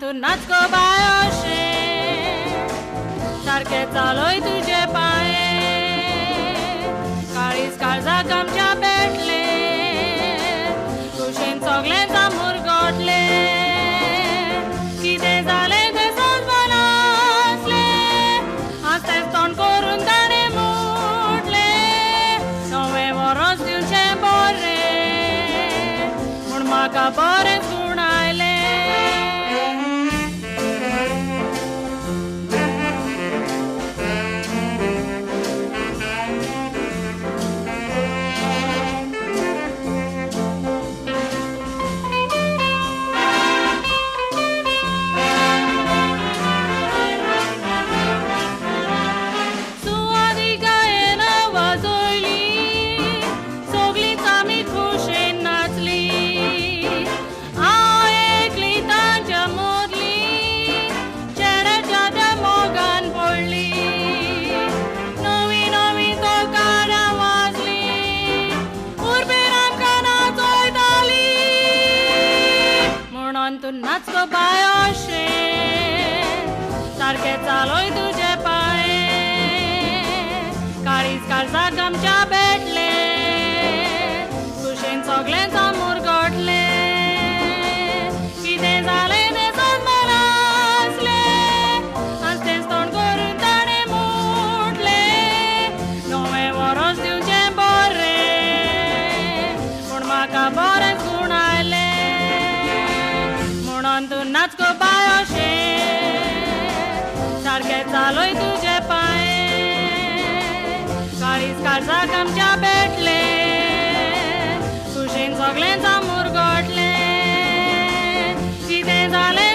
तू नाच गो बायोशे सारखे चालोय तुझे पाये काळीज काळजाक आमच्या पेटले कुशीन सगळ्यांचा मुरगोटले कितें जालें तें समजना आसले आस्तेच तोंड करून ताणें मुटले नवें वरस दिवचें बरें म्हूण म्हाका बरेंच गुण आयले तू नाच गो बायोशे सारखे चालोय तुझे पाये काळीज काळजाक आमच्या भेटले कुशीन सगळ्यांचा मुरगोटले कितें जालें तें समजना आसले आस्तेच तोंड करून ताणें मुटले नवें वरस दिवचें बरें पूण म्हाका बरेंच गुण आयले तू नाच गो बायोशे सारखे चालोय तुझे पाये काळीज काळजाक आमच्या भेटले कुशीन सगळ्यांचा मुरगोटले कितें जालें